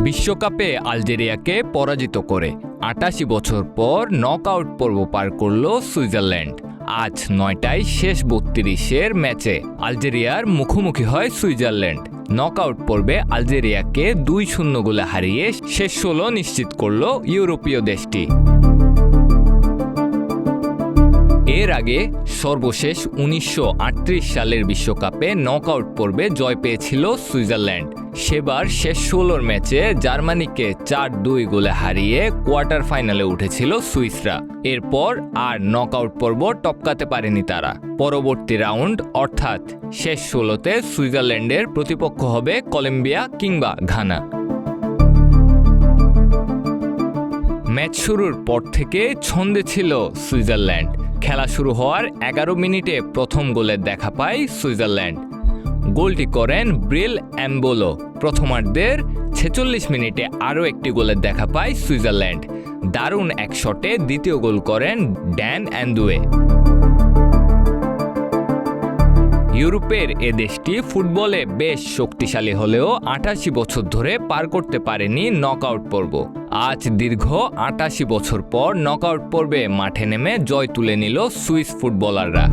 বিশ্বকাপে আলজেরিয়াকে পরাজিত করে ৮৮ বছর পর নকআউট পর্ব পার করল সুইজারল্যান্ড। আজ ৯টায় শেষ ৩২-এর ম্যাচে আলজেরিয়ার মুখোমুখি হয় সুইজারল্যান্ড। নকআউট পর্বে আলজেরিয়াকে ২-০ গোলে হারিয়ে শেষ ১৬ নিশ্চিত করল ইউরোপীয় দেশটি। এর আগে সর্বশেষ ১৯৩৮ সালের বিশ্বকাপে নকআউট পর্বে জয় পেয়েছিল সুইজারল্যান্ড। সেবার শেষ ১৬ ম্যাচে জার্মানিকে ৪-২ গোলে হারিয়ে কোয়ার্টার ফাইনালে উঠেছিল সুইসরা। এরপর আর নকআউট পর্ব টপকাতে পারেনি তারা। পরবর্তী রাউন্ড অর্থাৎ শেষ ১৬তে সুইজারল্যান্ডের প্রতিপক্ষ হবে কলম্বিয়া কিংবা ঘানা। ম্যাচ শুরুর পর থেকে ছন্দে ছিল সুইজারল্যান্ড। খেলা শুরু হওয়ার ১১ মিনিটে প্রথম গোলের দেখা পায় সুইজারল্যান্ড। গোলটি করেন ব্রিল এমবোলো। প্রথমার্ধের ৪৬ মিনিটে আরও একটি গোলের দেখা পায় সুইজারল্যান্ড। দারুণ এক শটে দ্বিতীয় গোল করেন ড্যান অ্যান্দুয়ে। ইউরোপের এ দেশটি ফুটবলে বেশ শক্তিশালী হলেও ৮৮ বছর ধরে পার করতে পারেনি নকআউট পর্ব। আজ দীর্ঘ ৮৮ বছর পর নকআউট পর্বে মাঠে নেমে জয় তুলে নিল সুইস ফুটবলাররা।